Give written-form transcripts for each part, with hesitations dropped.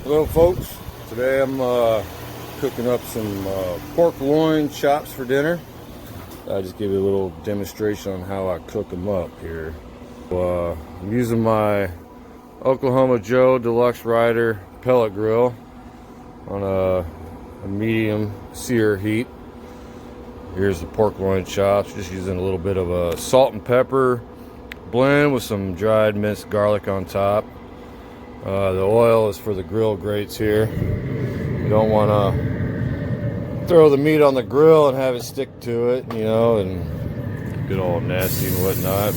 Hello folks, today I'm cooking up some pork loin chops for dinner. I'll just give you a little demonstration on how I cook them up here. I'm using my Oklahoma Joe Deluxe Rider pellet grill on a medium sear heat. Here's the pork loin chops, just using a little bit of a salt and pepper blend with some dried minced garlic on top. The oil is for the grill grates here. You don't want to throw the meat on the grill and have it stick to it, you know, and get all nasty and whatnot.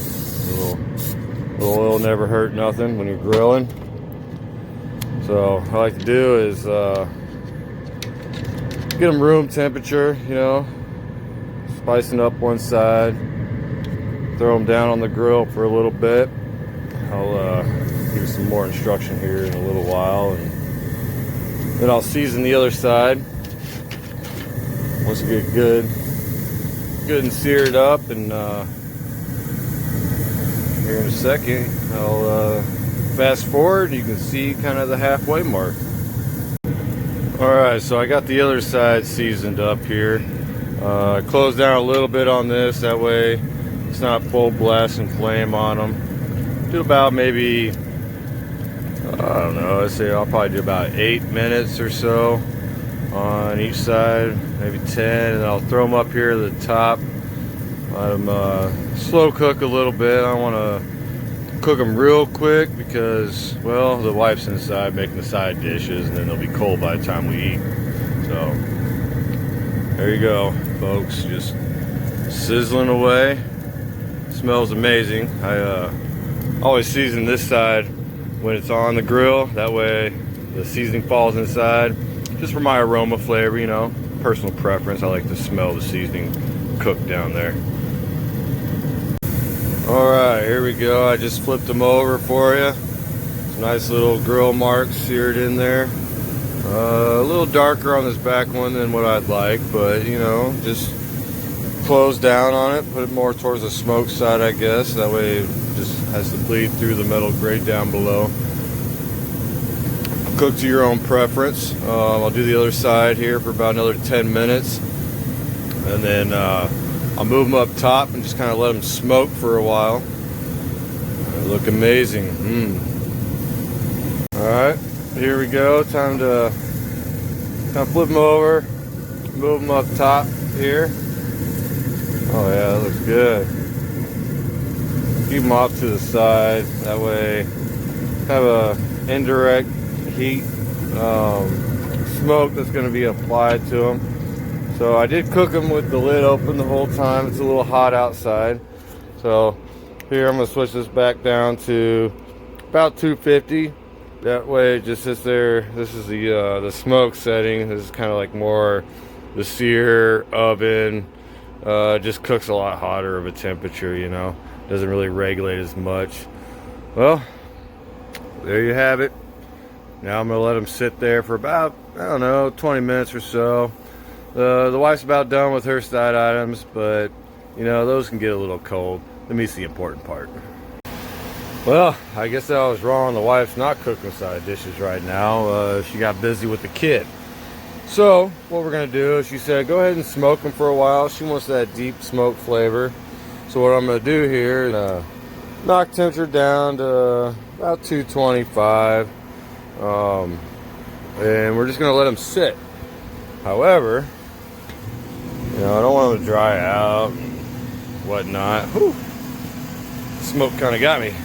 Little oil never hurt nothing when you're grilling. So what I like to do is get them room temperature, you know, spicing up one side, throw them down on the grill for a little bit. I'll give you some more instruction here in a little while, and then I'll season the other side. Once you get good and seared up, and here in a second I'll fast forward. You can see kind of the halfway mark. Alright, so I got the other side seasoned up here. Close down a little bit on this, that way it's not full blast and flame on them. Do about maybe, I don't know, let's say I'll probably do about 8 minutes or so on each side, maybe 10, and I'll throw them up here at the top. Let them slow cook a little bit. I don't want to cook them real quick because, well, the wife's inside making the side dishes, and then they'll be cold by the time we eat. So there you go, folks, just sizzling away. Smells amazing. I always season this side when it's on the grill, that way the seasoning falls inside. Just for my aroma flavor, you know, personal preference. I like to smell the seasoning cooked down there. Alright, here we go. I just flipped them over for you. Some nice little grill marks seared in there. A little darker on this back one than what I'd like, but you know, just close down on it, put it more towards the smoke side, I guess. That way it just has to bleed through the metal grate down below. Cook to your own preference. I'll do the other side here for about another 10 minutes, and then I'll move them up top and just kind of let them smoke for a while. They look amazing. Alright, here we go. Time to kind of flip them over, move them up top here. Oh yeah, that looks good. Keep them off to the side, that way have a indirect heat smoke that's going to be applied to them. So I did cook them with the lid open the whole time. It's a little hot outside, so here I'm going to switch this back down to about 250. That way it just sits there. This is the smoke setting. This is kind of like more the sear oven. Just cooks a lot hotter of a temperature, you know, doesn't really regulate as much. Well, there you have it. Now I'm gonna let them sit there for about, I don't know, 20 minutes or so. The wife's about done with her side items, but you know, those can get a little cold. Let me see the important part. Well, I guess I was wrong. The wife's not cooking side dishes right now. She got busy with the kid. So what we're gonna do is, she said go ahead and smoke them for a while. She wants that deep smoke flavor. So what I'm gonna do here is knock temperature down to about 225, and we're just gonna let them sit. However, you know, I don't want them to dry out and whatnot. Whew. Smoke kind of got me.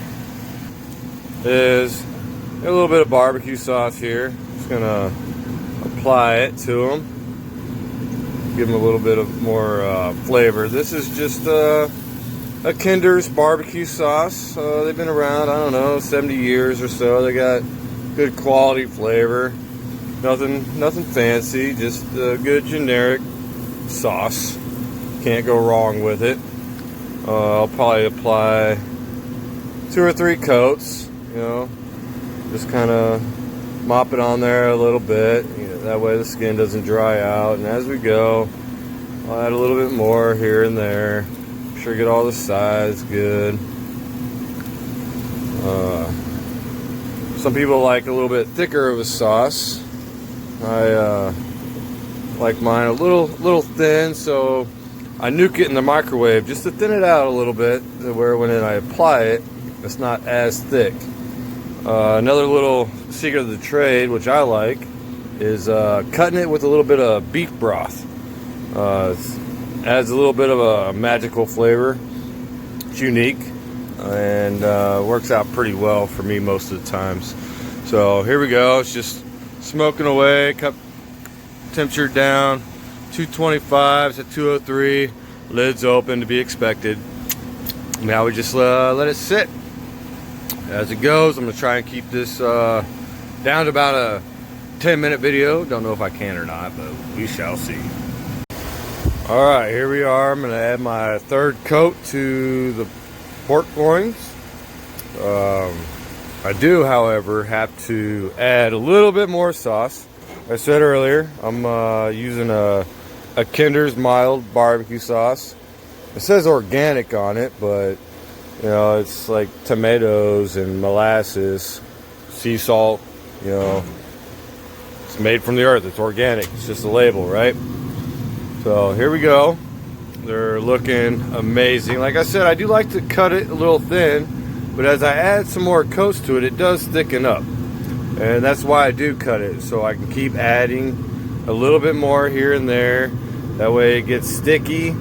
Is a little bit of barbecue sauce here. Just gonna apply it to them, give them a little bit of more flavor. This is just a Kinder's barbecue sauce. They've been around, I don't know, 70 years or so. They got good quality flavor. Nothing fancy, just a good generic sauce. Can't go wrong with it. I'll probably apply 2 or 3 coats, you know, just kind of mop it on there a little bit, you know, that way the skin doesn't dry out. And as we go, I'll add a little bit more here and there. Make sure get all the sides good. Some people like a little bit thicker of a sauce. I like mine a little thin, so I nuke it in the microwave just to thin it out a little bit, to where when I apply it, it's not as thick. Another little secret of the trade, which I like, is cutting it with a little bit of beef broth. It adds a little bit of a magical flavor. It's unique and works out pretty well for me most of the times. So here we go. It's just smoking away. Cup temperature down, 225. It's at 203. Lid's open, to be expected. Now we just let it sit as it goes. I'm gonna try and keep this down to about a 10-minute video. Don't know if I can or not, but we shall see. All right, here we are. I'm gonna add my third coat to the pork loins. I do, however, have to add a little bit more sauce. Like I said earlier, I'm using a Kinder's mild barbecue sauce. It says organic on it, but you know, it's like tomatoes and molasses, sea salt, you know. It's made from the earth, it's organic, it's just a label, right? So here we go. They're looking amazing. Like I said, I do like to cut it a little thin, but as I add some more coats to it, it does thicken up. And that's why I do cut it, so I can keep adding a little bit more here and there. That way it gets sticky.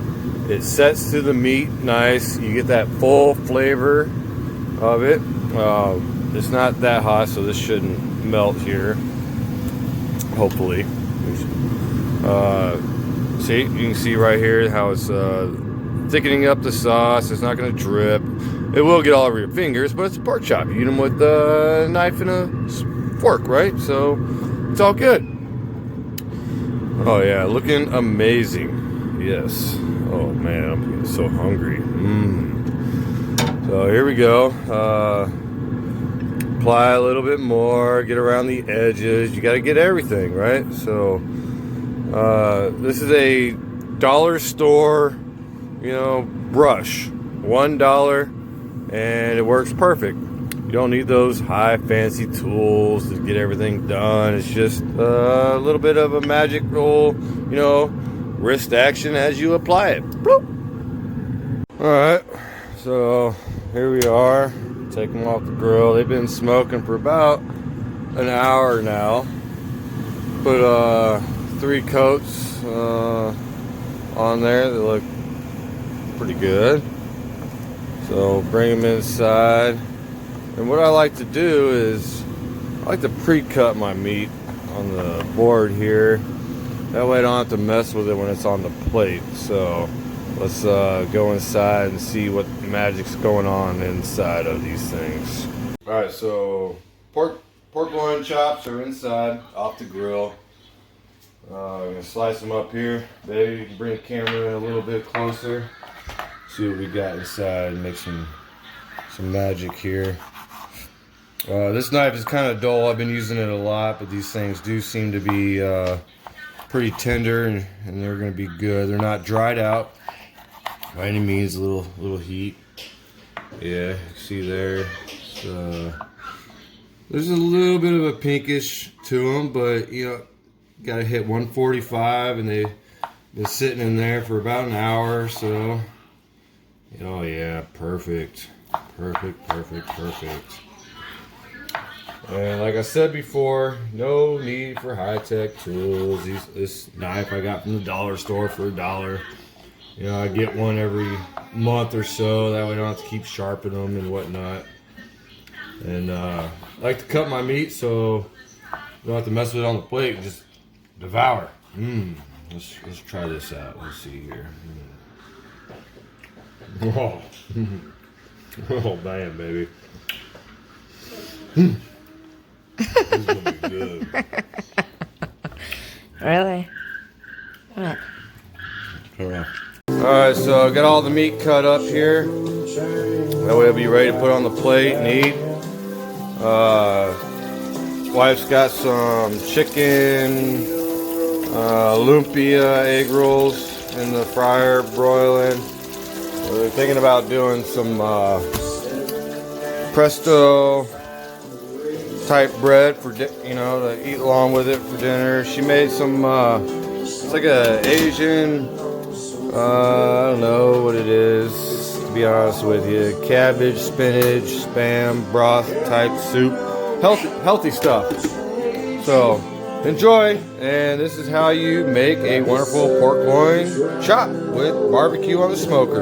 It sets to the meat nice. You get that full flavor of it. It's not that hot, so this shouldn't melt here. Hopefully. See, you can see right here how it's thickening up the sauce. It's not going to drip. It will get all over your fingers, but it's a pork chop. You eat them with a knife and a fork, right? So it's all good. Oh yeah, looking amazing. Yes. Oh man, I'm getting so hungry. So here we go. Apply a little bit more, get around the edges. You got to get everything, right? So this is a dollar store, you know, brush. $1, and it works perfect. You don't need those high fancy tools to get everything done. It's just a little bit of a magical, you know, wrist action as you apply it. Bloop. All right, so here we are. Take them off the grill. They've been smoking for about an hour now. Put 3 coats on there. They look pretty good. So bring them inside. And what I like to do is I like to pre-cut my meat on the board here. That way I don't have to mess with it when it's on the plate. So let's go inside and see what magic's going on inside of these things. All right, so pork loin chops are inside, off the grill. I'm gonna slice them up here. Baby, you can bring the camera in a little bit closer. See what we got inside and make some magic here. This knife is kind of dull. I've been using it a lot, but these things do seem to be pretty tender, and they're going to be good. They're not dried out by any means. A little heat. Yeah, you can see there. There's a little bit of a pinkish to them, but you know, got to hit 145, and they've been sitting in there for about an hour or so. Oh yeah, perfect. And like I said before, no need for high-tech tools. This knife I got from the dollar store for $1. You know, I get one every month or so. That way I don't have to keep sharpening them and whatnot. And I like to cut my meat so I don't have to mess with it on the plate. Just devour. Let's try this out. Let's see here. Oh, oh man, baby. This is gonna be good. Really? What? Alright, so I got all the meat cut up here. That way I'll be ready to put on the plate and eat. Wife's got some chicken, lumpia egg rolls in the fryer broiling. We're thinking about doing some pesto type bread for you know, to eat along with it for dinner. She made some it's like a Asian I don't know what it is, to be honest with you. Cabbage, spinach, spam, broth type soup. Healthy stuff. So enjoy, and this is how you make a wonderful pork loin chop with barbecue on the smoker.